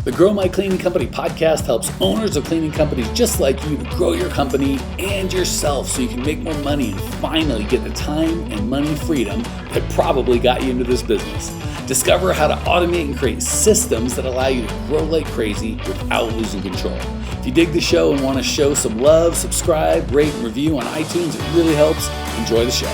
The Grow My Cleaning Company podcast helps owners of cleaning companies just like you to grow your company and yourself so you can make more money and finally get the time and money freedom that probably got you into this business. Discover how to automate and create systems that allow you to grow like crazy without losing control. If you dig the show and want to show some love, subscribe, rate, and review on iTunes. It really helps. Enjoy the show.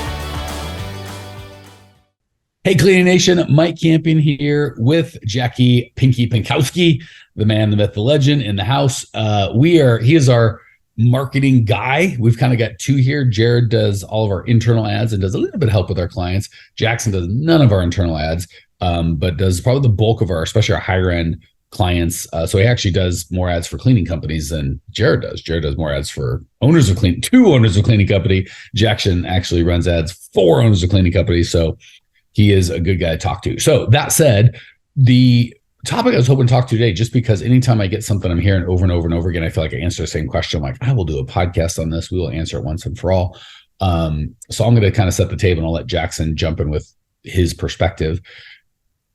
Hey, Cleaning Nation, Mike Campion here with Jackie Pinkoski, the man, the myth, the legend in the house. He is our marketing guy. We've kind of got two here. Jared does all of our internal ads and does a little bit of help with our clients. Jackson does none of our internal ads, but does probably the bulk of our, especially our higher end clients. So he actually does more ads for cleaning companies than Jared does. Jared does more ads for two owners of cleaning company. Jackson actually runs ads for owners of cleaning companies. So he is a good guy to talk to. So that said, the topic I was hoping to talk to today, just because anytime I get something I'm hearing over and over and over again, I feel like I answer the same question. I'm like, I will do a podcast on this. We will answer it once and for all. So I'm going to kind of set the table and I'll let Jackson jump in with his perspective.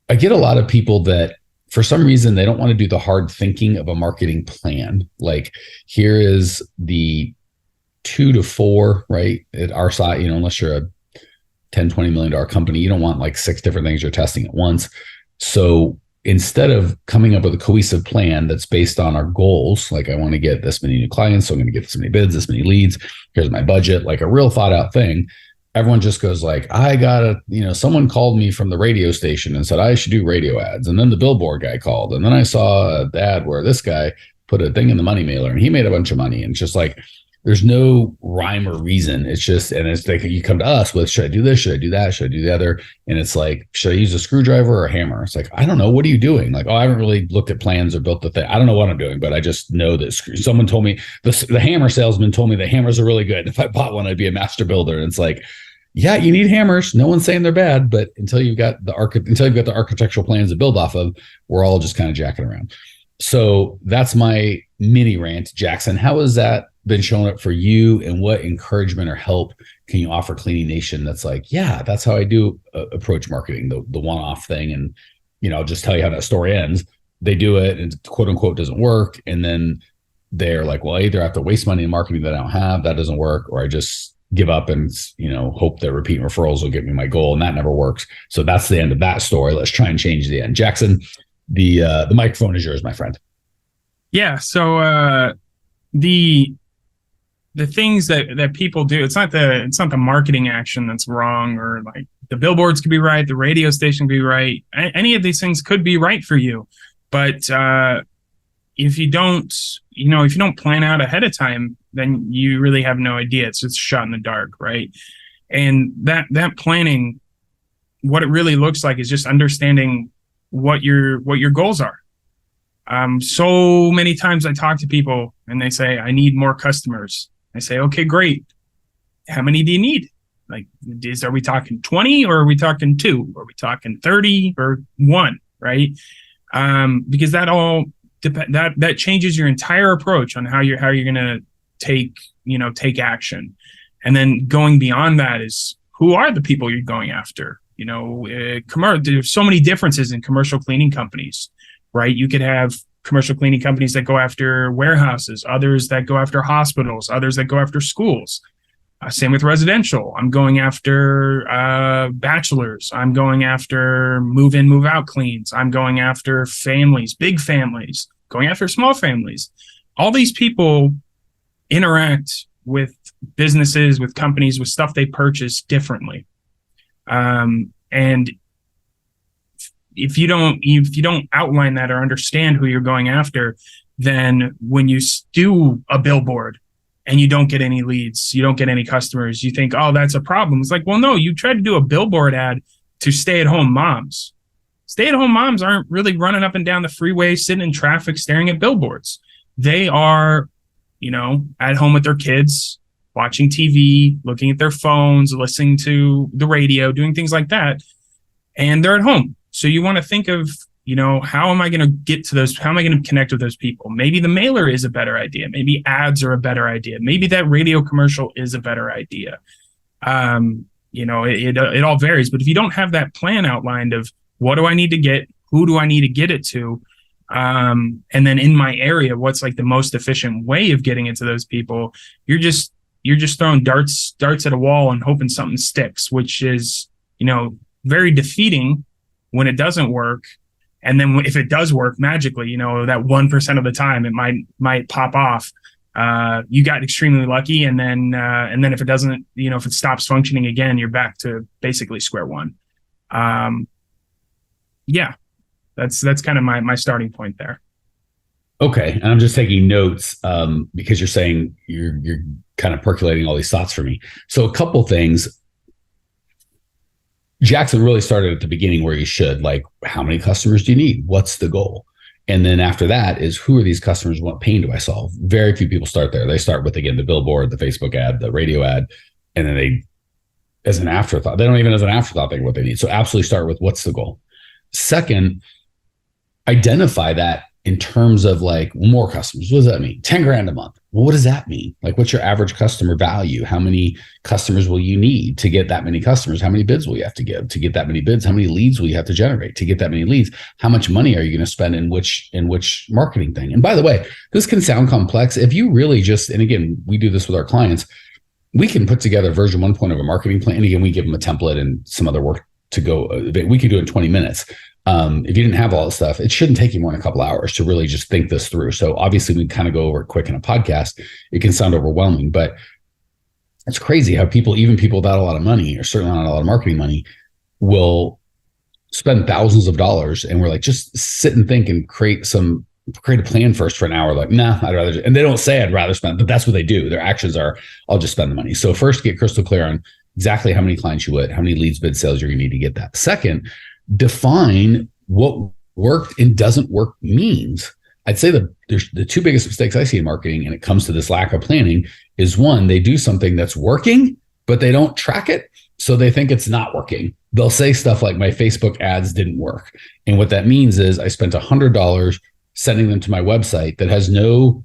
I get a lot of people that for some reason, they don't want to do the hard thinking of a marketing plan. Like, here is the 2 to 4, right? At our side, unless you're a $10-20 million company, you don't want like 6 different things you're testing at once. So instead of coming up with a cohesive plan that's based on our goals, like I want to get this many new clients, so I'm going to get this many bids, this many leads, here's my budget, like a real thought out thing, everyone just goes like, someone called me from the radio station and said I should do radio ads. And then the billboard guy called. And then I saw an ad where this guy put a thing in the money mailer and he made a bunch of money. And it's just like, there's no rhyme or reason. It's just, and it's like, you come to us with, should I do this? Should I do that? Should I do the other? And it's like, should I use a screwdriver or a hammer? It's like, I don't know. What are you doing? Like, I haven't really looked at plans or built the thing. I don't know what I'm doing, but I just know that someone told me, the hammer salesman told me that hammers are really good. If I bought one, I'd be a master builder. And it's like, yeah, you need hammers. No one's saying they're bad, but until you've got the architectural plans to build off of, we're all just kind of jacking around. So that's my mini rant. Jackson, how has that been showing up for you, and what encouragement or help can you offer Cleaning Nation that's like, yeah, that's how I do approach marketing, the one-off thing. And, I'll just tell you how that story ends. They do it and quote unquote doesn't work. And then they're like, well, I either have to waste money in marketing that I don't have, that doesn't work, or I just give up and, hope that repeat referrals will get me my goal. And that never works. So that's the end of that story. Let's try and change the end. Jackson, the microphone is yours, my friend. Yeah. So the things that people do, it's not the marketing action that's wrong, or like the billboards could be right, the radio station could be right. Any of these things could be right for you. But if you don't plan out ahead of time, then you really have no idea. It's just a shot in the dark, right? And that planning, what it really looks like is just understanding what your goals are. So many times I talk to people and they say, I need more customers. I say, okay, great. How many do you need? Like, are we talking 20 or are we talking 2? Are we talking 30 or 1? Right? Because that all that changes your entire approach on how you're going to take action. And then going beyond that is, who are the people you're going after? There's so many differences in commercial cleaning companies, right? You could have commercial cleaning companies that go after warehouses, others that go after hospitals, others that go after schools. Same with residential. I'm going after bachelors. I'm going after move in, move out cleans. I'm going after families, big families, going after small families. All these people interact with businesses, with companies, with stuff they purchase differently. And if you don't outline that or understand who you're going after, then when you do a billboard and you don't get any leads, you don't get any customers, you think, oh, that's a problem. It's like, well, no, you tried to do a billboard ad to stay-at-home moms. Stay-at-home moms aren't really running up and down the freeway, sitting in traffic, staring at billboards. They are, at home with their kids, watching TV, looking at their phones, listening to the radio, doing things like that. And they're at home. So you want to think of, how am I going to get to those? How am I going to connect with those people? Maybe the mailer is a better idea. Maybe ads are a better idea. Maybe that radio commercial is a better idea. It all varies. But if you don't have that plan outlined of what do I need to get, who do I need to get it to, And then in my area, what's like the most efficient way of getting it to those people? You're just throwing darts at a wall and hoping something sticks, which is, very defeating when it doesn't work. And then if it does work magically, that 1% of the time it might pop off. You got extremely lucky, and then if it doesn't, if it stops functioning again, you're back to basically square one. Yeah, that's kind of my starting point there. Okay, and I'm just taking notes because you're saying you're kind of percolating all these thoughts for me. So a couple things. Jackson really started at the beginning where you should, like, how many customers do you need? What's the goal? And then after that is, who are these customers? What pain do I solve? Very few people start there. They start with, again, the billboard, the Facebook ad, the radio ad, and then they, as an afterthought, they don't even as an afterthought think what they need. So absolutely start with, what's the goal? Second, identify that in terms of like more customers. What does that mean? 10 grand a month. Well, what does that mean? Like, what's your average customer value? How many customers will you need to get that many customers? How many bids will you have to give to get that many bids? How many leads will you have to generate to get that many leads? How much money are you going to spend in which marketing thing? And by the way, this can sound complex. If you really just, and again, we do this with our clients, we can put together version 1.0 of a marketing plan. And again, we give them a template and some other work to go. We can do it in 20 minutes. If you didn't have all this stuff, it shouldn't take you more than a couple hours to really just think this through. So obviously we kind of go over it quick in a podcast. It can sound overwhelming, but it's crazy how even people without a lot of money, or certainly not a lot of marketing money, will spend thousands of dollars. And we're like, just sit and think and create a plan first for an hour. Like, nah, I'd rather, and they don't say I'd rather spend, but that's what they do. Their actions are, I'll just spend the money. So first, get crystal clear on exactly how many clients you would, how many leads, bid, sales you're going to need to get that. Second, define what worked and doesn't work means. I'd say the two biggest mistakes I see in marketing, and it comes to this lack of planning, is one, they do something that's working, but they don't track it. So they think it's not working. They'll say stuff like, my Facebook ads didn't work. And what that means is I spent $100 sending them to my website that has no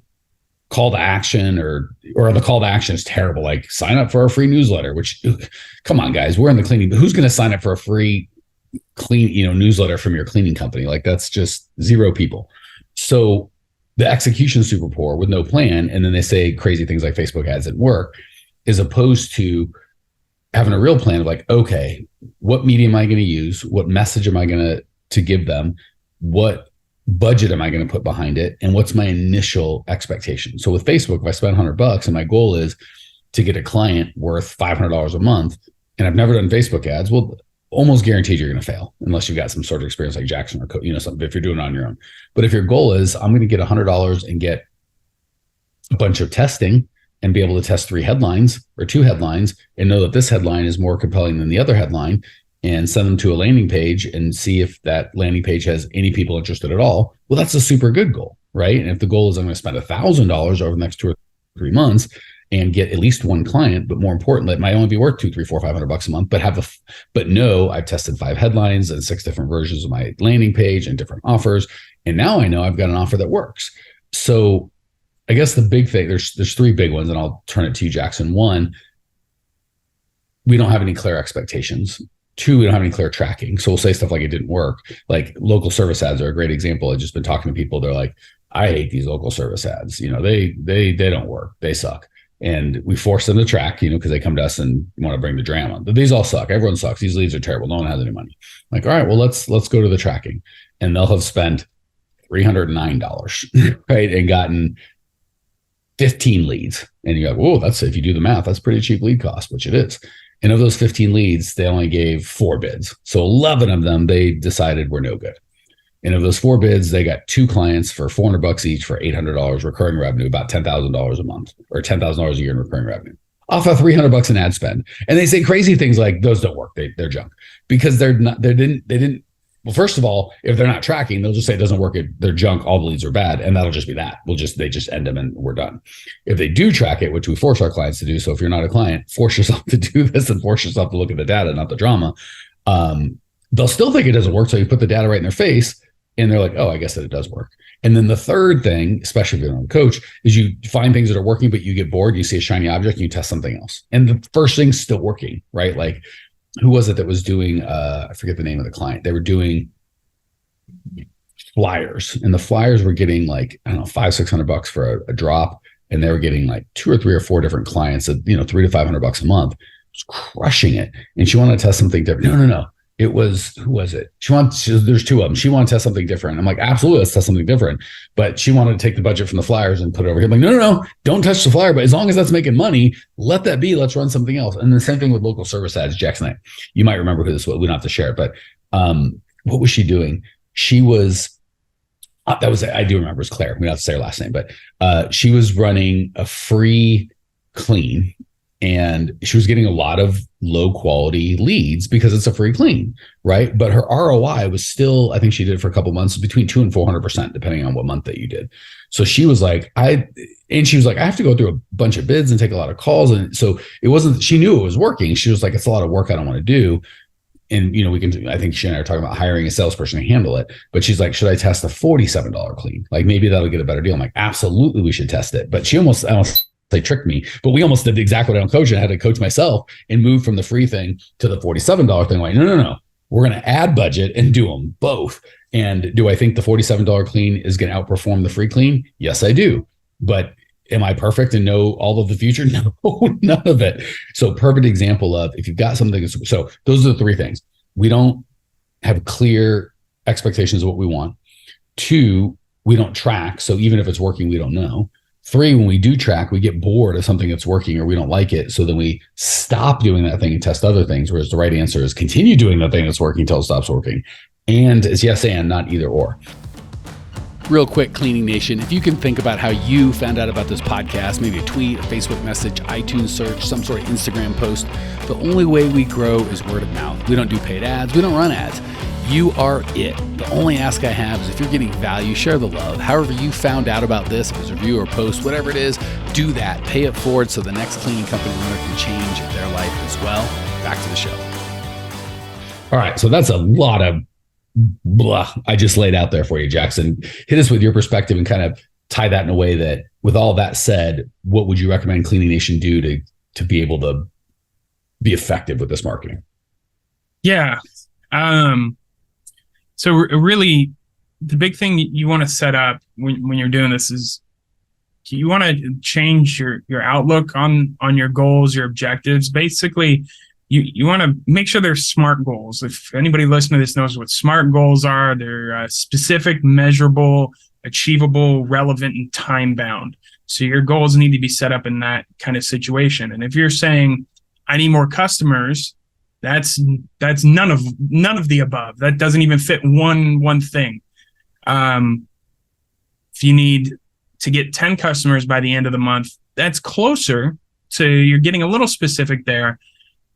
call to action, or the call to action is terrible. Like, sign up for our free newsletter, which, come on guys, we're in the cleaning, but who's going to sign up for a free newsletter from your cleaning company? Like, that's just zero people. So the execution is super poor with no plan. And then they say crazy things like Facebook ads didn't work, as opposed to having a real plan of like, okay, what medium am I going to use? What message am I going to give them? What budget am I going to put behind it? And what's my initial expectation? So with Facebook, if I spend $100 and my goal is to get a client worth $500 a month, and I've never done Facebook ads, well, almost guaranteed you're going to fail unless you've got some sort of experience like Jackson or something, if you're doing it on your own. But if your goal is, I'm going to get $100 and get a bunch of testing and be able to test 3 headlines or 2 headlines and know that this headline is more compelling than the other headline, and send them to a landing page and see if that landing page has any people interested at all, well, that's a super good goal, right? And if the goal is I'm going to spend $1,000 over the next 2 or 3 months and get at least 1 client, but more importantly, it might only be worth $200, $300, $400, $500 a month, but no, I've tested 5 headlines and 6 different versions of my landing page and different offers. And now I know I've got an offer that works. So I guess the big thing, there's 3 big ones, and I'll turn it to you, Jackson. 1, we don't have any clear expectations. 2, we don't have any clear tracking. So we'll say stuff like it didn't work. Like, local service ads are a great example. I've just been talking to people. They're like, I hate these local service ads. They don't work. They suck. And we force them to track, because they come to us and want to bring the drama. But these all suck. Everyone sucks. These leads are terrible. No one has any money. I'm like, all right, well, let's go to the tracking. And they'll have spent $309, right? And gotten 15 leads. And you're like, whoa, if you do the math, that's pretty cheap lead cost, which it is. And of those 15 leads, they only gave 4 bids. So 11 of them, they decided were no good. And of those 4 bids, they got 2 clients for $400 each for $800 recurring revenue, about $10,000 a month, or $10,000 a year in recurring revenue, off of $300 in ad spend. And they say crazy things like, those don't work. They're junk, because they didn't. Well, first of all, if they're not tracking, they'll just say it doesn't work. They're junk. All the leads are bad. And that'll just be that. They just end them and we're done. If they do track it, which we force our clients to do. So if you're not a client, force yourself to do this and force yourself to look at the data, not the drama. They'll still think it doesn't work. So you put the data right in their face and they're like, oh, I guess that it does work. And then the third thing, especially if you're a coach, is you find things that are working, but you get bored, you see a shiny object and you test something else. And the first thing's still working, right? Like, who was it that was doing, I forget the name of the client. They were doing flyers, and the flyers were getting like, I don't know, $500-600 for a drop. And they were getting like 2 or 3 or 4 different clients at, $300 to $500 a month. It was crushing it. And she wanted to test something different. No. It was, who was it? There's 2 of them. She wanted to test something different. I'm like, absolutely, let's test something different. But she wanted to take the budget from the flyers and put it over here. I'm like, no, don't touch the flyer. But as long as that's making money, let that be. Let's run something else. And the same thing with local service ads. Jackson, you might remember who this was. We don't have to share it. But what was she doing? She was, I do remember, it was Claire. We don't have to say her last name, but she was running a free clean, and she was getting a lot of low quality leads because it's a free clean, right? But her ROI was still, I think she did it for a couple months, between 200% and 400%, depending on what month that you did. So she was like, I have to go through a bunch of bids and take a lot of calls. And so it wasn't, she knew it was working. She was like, it's a lot of work I don't want to do. And, I think she and I are talking about hiring a salesperson to handle it, but she's like, should I test a $47 clean? Like, maybe that'll get a better deal. I'm like, absolutely, we should test it. But she almost, I don't say tricked me, but we almost did exactly what I'm coaching. I had to coach myself and move from the free thing to the $47 thing. I'm like, no. We're going to add budget and do them both. And do I think the $47 clean is going to outperform the free clean? Yes, I do. But am I perfect and know all of the future? No, none of it. So perfect example of, if you've got something. So those are the 3 things. We don't have clear expectations of what we want. 2, we don't track. So even if it's working, we don't know. 3, when we do track, we get bored of something that's working or we don't like it. So then we stop doing that thing and test other things. Whereas the right answer is continue doing the thing that's working until it stops working. And it's yes and, not either or. Real quick, Cleaning Nation, if you can think about how you found out about this podcast, maybe a tweet, a Facebook message, iTunes search, some sort of Instagram post, the only way we grow is word of mouth. We don't do paid ads. We don't run ads. You are it. The only ask I have is, if you're getting value, share the love. However you found out about this, if it was a review or post, whatever it is, do that. Pay it forward so the next cleaning company owner can change their life as well. Back to the show. All right. So that's a lot of blah I just laid out there for you, Jackson. Hit us with your perspective and kind of tie that in a way that, with all that said, what would you recommend Cleaning Nation do to be able to be effective with this marketing? Yeah. So really, the big thing you want to set up when you're doing this is, you want to change your outlook on your goals, your objectives. Basically, you want to make sure they're SMART goals. If anybody listening to this knows what SMART goals are, they're specific, measurable, achievable, relevant, and time bound. So your goals need to be set up in that kind of situation. And if you're saying, I need more customers, that's none of the above. That doesn't even fit one thing. If you need to get 10 customers by the end of the month, that's closer. So you're getting a little specific there.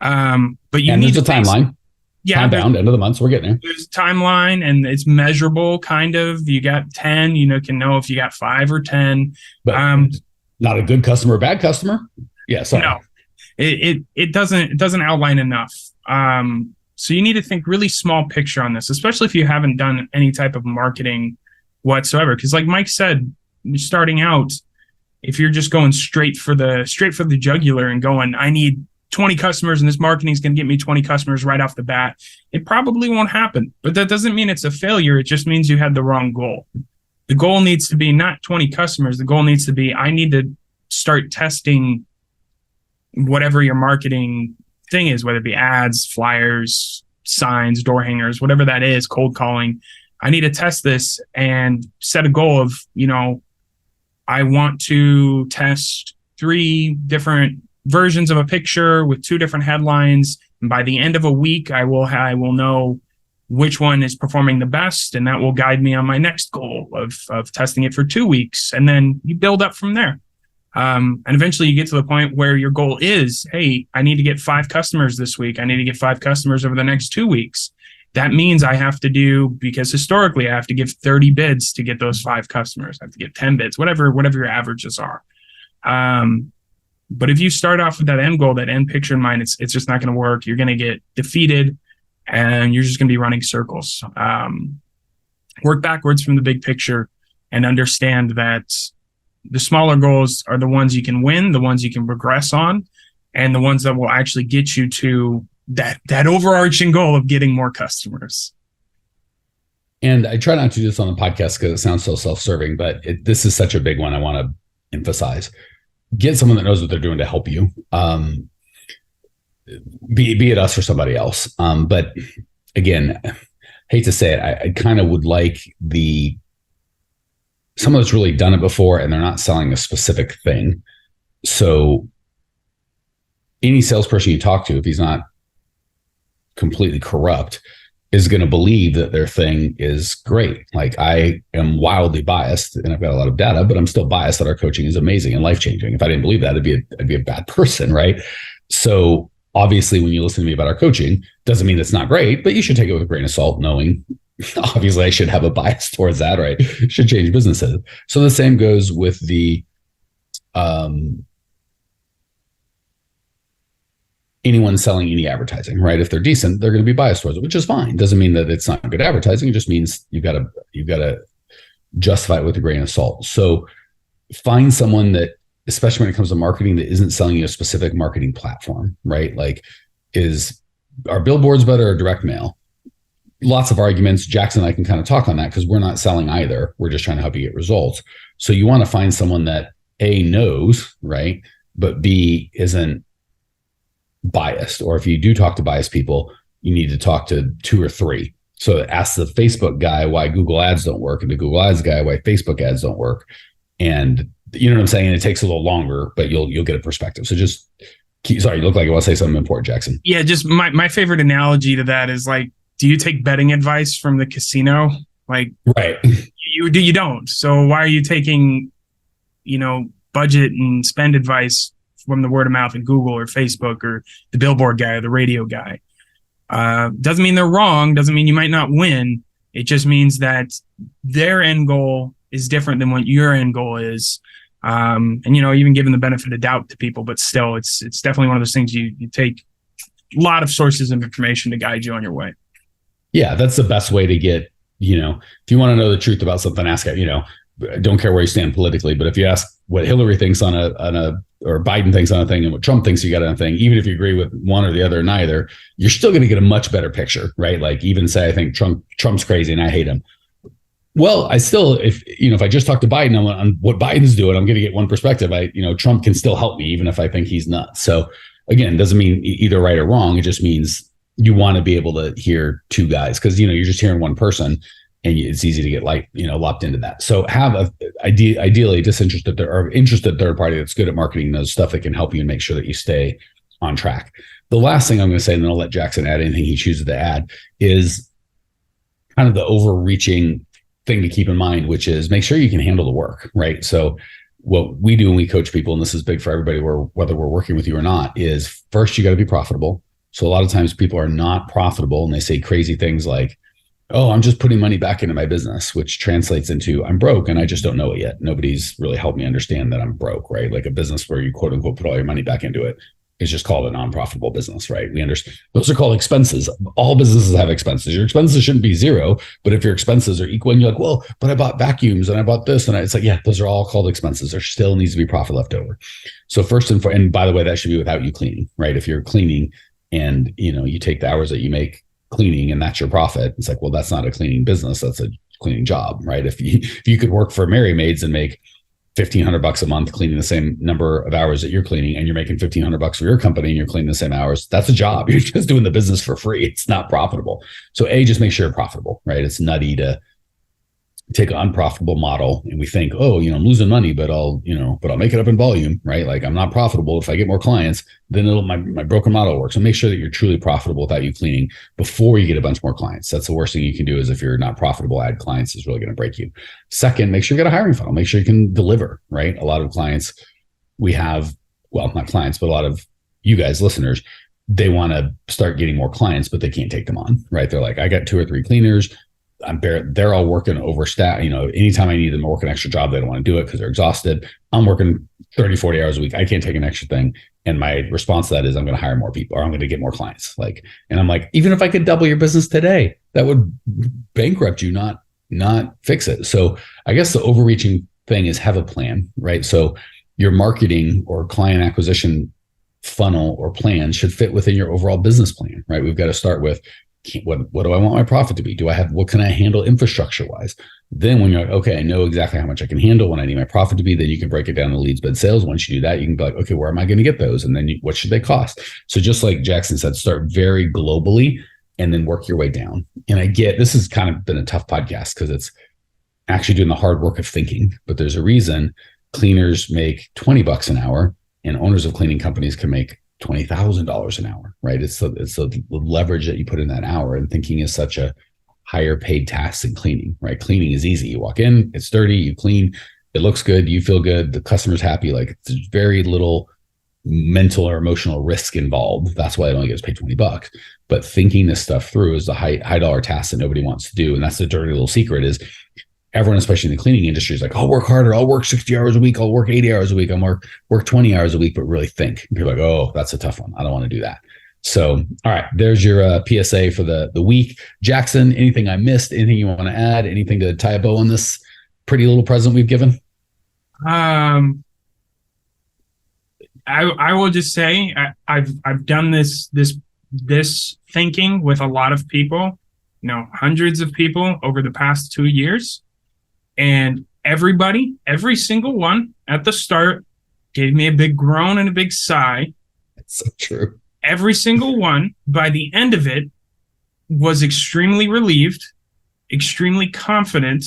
But you need there's a timeline. Yeah, time bound, end of the month, so we're getting there. There's a timeline, and it's measurable, kind of. You got 10, can know if you got 5 or 10. But not a good customer, bad customer. Yeah, sorry. No, it doesn't outline enough. So you need to think really small picture on this, especially if you haven't done any type of marketing whatsoever. Because like Mike said, starting out, if you're just going straight for the jugular and going, I need 20 customers and this marketing is going to get me 20 customers right off the bat, it probably won't happen. But that doesn't mean it's a failure. It just means you had the wrong goal. The goal needs to be not 20 customers. The goal needs to be, I need to start testing whatever your marketing thing is, whether it be ads, flyers, signs, door hangers, whatever that is, cold calling. I need to test this and set a goal of, I want to test 3 different versions of a picture with 2 different headlines. And by the end of a week, I will know which one is performing the best. And that will guide me on my next goal of testing it for 2 weeks. And then you build up from there. And eventually you get to the point where your goal is, hey, I need to get 5 customers this week. I need to get 5 customers over the next 2 weeks. That means I have to do, because historically I have to give 30 bids to get those 5 customers. I have to get 10 bids, whatever your averages are. But if you start off with that end goal, that end picture in mind, it's just not going to work. You're going to get defeated and you're just going to be running circles. Work backwards from the big picture and understand that the smaller goals are the ones you can win, the ones you can progress on, and the ones that will actually get you to that overarching goal of getting more customers. And I try not to do this on the podcast because it sounds so self-serving, but this is such a big one I want to emphasize. Get someone that knows what they're doing to help you, be it us or somebody else. But again, hate to say it, I kind of would like someone that's really done it before and they're not selling a specific thing. So any salesperson you talk to, if he's not completely corrupt, is going to believe that their thing is great. Like, I am wildly biased and I've got a lot of data, but I'm still biased that our coaching is amazing and life-changing. If I didn't believe that, I'd be a bad person, right? So obviously when you listen to me about our coaching, doesn't mean it's not great, but you should take it with a grain of salt, knowing obviously I should have a bias towards that, right? Should change businesses. So the same goes with the anyone selling any advertising, right? If they're decent, they're going to be biased towards it, which is fine. Doesn't mean that it's not good advertising. It just means you've got to justify it with a grain of salt. So find someone that, especially when it comes to marketing, that isn't selling you a specific marketing platform, right? Like, are billboards better or direct mail? Lots of arguments. Jackson and I can kind of talk on that because we're not selling either. We're just trying to help you get results. So you want to find someone that A, knows, right? But B, isn't biased. Or if you do talk to biased people, you need to talk to 2 or 3. So ask the Facebook guy why Google ads don't work, and the Google ads guy why Facebook ads don't work. And you know what I'm saying? It takes a little longer, but you'll get a perspective. So just sorry, you look like you want to say something important, Jackson. Yeah, just my favorite analogy to that is like, do you take betting advice from the casino? Like, right. You don't. So why are you taking, budget and spend advice from the word of mouth in Google or Facebook or the billboard guy or the radio guy? Doesn't mean they're wrong. Doesn't mean you might not win. It just means that their end goal is different than what your end goal is. And, even giving the benefit of doubt to people, but still it's definitely one of those things you take a lot of sources of information to guide you on your way. Yeah. That's the best way to get, if you want to know the truth about something, ask it, don't care where you stand politically, but if you ask what Hillary thinks on a or Biden thinks on a thing and what Trump thinks you got on a thing, even if you agree with one or the other or neither, you're still going to get a much better picture, right? Like, even say, I think Trump's crazy and I hate him. Well, I still, if I just talk to Biden on what Biden's doing, I'm going to get one perspective. Trump can still help me, even if I think he's nuts. So again, doesn't mean either right or wrong. It just means you want to be able to hear 2 guys, because, you're just hearing one person and it's easy to get lopped into that. So have ideally disinterested or interested third party that's good at marketing those stuff that can help you and make sure that you stay on track. The last thing I'm going to say, and then I'll let Jackson add anything he chooses to add, is kind of the overreaching thing to keep in mind, which is make sure you can handle the work, right? So what we do when we coach people, and this is big for everybody, whether we're working with you or not, is first you got to be profitable. So a lot of times people are not profitable and they say crazy things like, oh, I'm just putting money back into my business, which translates into I'm broke and I just don't know it yet. Nobody's really helped me understand that I'm broke, right? Like a business where you quote unquote put all your money back into it is just called a non-profitable business, right? We understand those are called expenses. All businesses have expenses. Your expenses shouldn't be 0, but if your expenses are equal and you're like, well, but I bought vacuums and I bought this, and it's like, yeah, those are all called expenses. There still needs to be profit left over. So first and by the way, that should be without you cleaning, right? If you're cleaning and you take the hours that you make cleaning and that's your profit, it's like, well, that's not a cleaning business. That's a cleaning job, right? If you could work for Mary Maids and make $1,500 a month cleaning the same number of hours that you're cleaning, and you're making $1,500 for your company and you're cleaning the same hours, that's a job. You're just doing the business for free. It's not profitable. So just make sure you're profitable, right? It's nutty to take an unprofitable model and we think, oh, I'm losing money, but I'll make it up in volume, right? Like, I'm not profitable. If I get more clients, then my broken model works. So make sure that you're truly profitable without you cleaning before you get a bunch more clients. That's the worst thing you can do, is if you're not profitable, add clients is really going to break you. Second, make sure you got a hiring funnel. Make sure you can deliver, right? A lot of clients we have, well, not clients, but a lot of you guys, listeners, they want to start getting more clients, but they can't take them on, right? They're like, I got 2 or 3 cleaners. They're all working overstaffed. Anytime I need them to work an extra job, they don't want to do it because they're exhausted. I'm working 30, 40 hours a week. I can't take an extra thing. And my response to that is I'm going to hire more people, or I'm going to get more clients. And I'm like, even if I could double your business today, that would bankrupt you, not fix it. So I guess the overreaching thing is have a plan, right? So your marketing or client acquisition funnel or plan should fit within your overall business plan, right? We've got to start with, what do I want my profit to be? What can I handle infrastructure wise? Then when you're like, okay, I know exactly how much I can handle when I need my profit to be, then you can break it down to leads, bid, sales. Once you do that, you can be like, okay, where am I going to get those? And then what should they cost? So just like Jackson said, start very globally and then work your way down. And this has kind of been a tough podcast because it's actually doing the hard work of thinking, but there's a reason cleaners make $20 an hour and owners of cleaning companies can make $20,000 an hour, right? It's the leverage that you put in that hour, and thinking is such a higher paid task than cleaning, right? Cleaning is easy. You walk in, it's dirty, you clean, it looks good, you feel good, the customer's happy. Like there's very little mental or emotional risk involved. That's why it only gets paid $20. But thinking this stuff through is the high dollar task that nobody wants to do. And that's the dirty little secret is everyone, especially in the cleaning industry, is like, I'll work harder. I'll work 60 hours a week. I'll work 80 hours a week. I'll work 20 hours a week, but really think. And people are like, oh, that's a tough one. I don't want to do that. So, all right, there's your PSA for the week. Jackson, anything I missed? Anything you want to add? Anything to tie a bow on this pretty little present we've given? I will just say I've done this thinking with a lot of people, hundreds of people over the past 2 years, and every single one at the start gave me a big groan and a big sigh. That's so true. Every single one, by the end of it, was extremely relieved, extremely confident,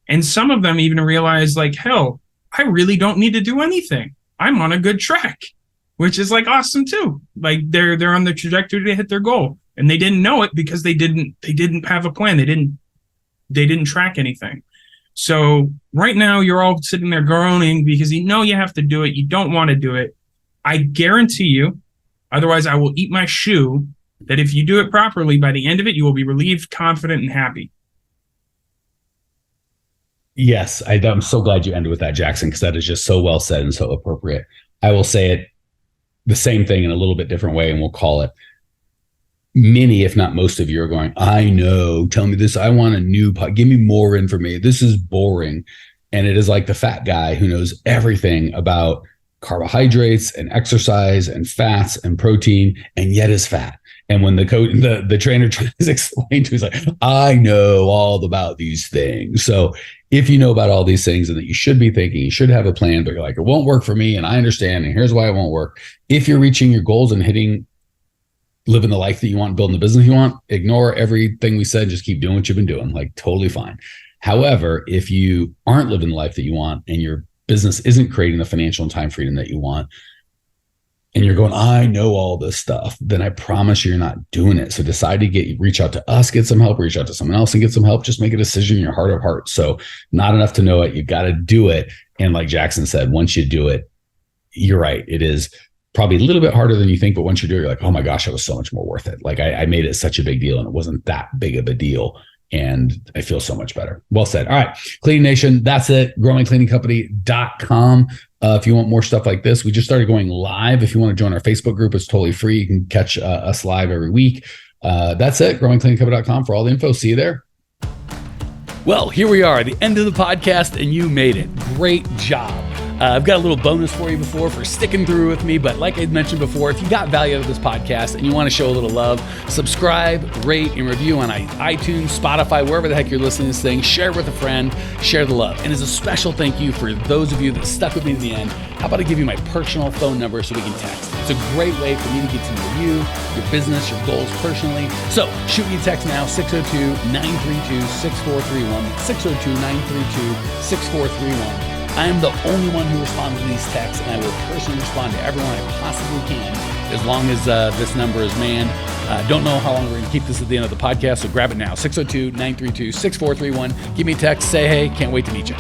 and some of them even realized, like, hell, I really don't need to do anything. I'm on a good track, which is like awesome too. Like they're on the trajectory to hit their goal, and they didn't know it because they didn't have a plan. They didn't track anything. So right now you're all sitting there groaning because you have to do it. You don't want to do it. I guarantee you, otherwise I will eat my shoe, that if you do it properly, by the end of it, you will be relieved, confident, and happy. Yes, I'm so glad you ended with that, Jackson, because that is just so well said and so appropriate. I will say it the same thing in a little bit different way, and we'll call it. Many, if not most of you, are going, I know, tell me this. I want a new pot. Give me more information. This is boring. And it is like the fat guy who knows everything about carbohydrates and exercise and fats and protein, and yet is fat. And when the trainer tries to explain to, he's like, I know all about these things. So if you know about all these things and that you should be thinking, you should have a plan, but you're like, it won't work for me. And I understand. And here's why it won't work. If you're reaching your goals and living the life that you want, building the business you want, ignore everything we said. Just keep doing what you've been doing. Like totally fine. However, if you aren't living the life that you want and your business isn't creating the financial and time freedom that you want, and you're going, I know all this stuff, then I promise you're not doing it. So decide to reach out to us, get some help, reach out to someone else and get some help. Just make a decision in your heart of hearts. So not enough to know it. You got to do it. And like Jackson said, once you do it, you're right. It is probably a little bit harder than you think, but once you do it, you're like, oh my gosh, it was so much more worth it. Like I made it such a big deal and it wasn't that big of a deal. And I feel so much better. Well said. All right, Cleaning Nation, that's it. growingcleaningcompany.com. If you want more stuff like this, we just started going live. If you want to join our Facebook group, it's totally free. You can catch us live every week. That's it. growingcleaningcompany.com for all the info. See you there. Well, here we are, the end of the podcast, and you made it. Great job. I've got a little bonus for you for sticking through with me. But like I mentioned before, if you got value out of this podcast and you want to show a little love, subscribe, rate, and review on iTunes, Spotify, wherever the heck you're listening to this thing. Share it with a friend. Share the love. And as a special thank you for those of you that stuck with me to the end, how about I give you my personal phone number so we can text? It's a great way for me to get to know you, your business, your goals personally. So shoot me a text now, 602-932-6431, 602-932-6431. I am the only one who responds to these texts, and I will personally respond to everyone I possibly can as long as this number is manned. Don't know how long we're going to keep this at the end of the podcast, so grab it now, 602-932-6431. Give me a text, say hey, can't wait to meet you.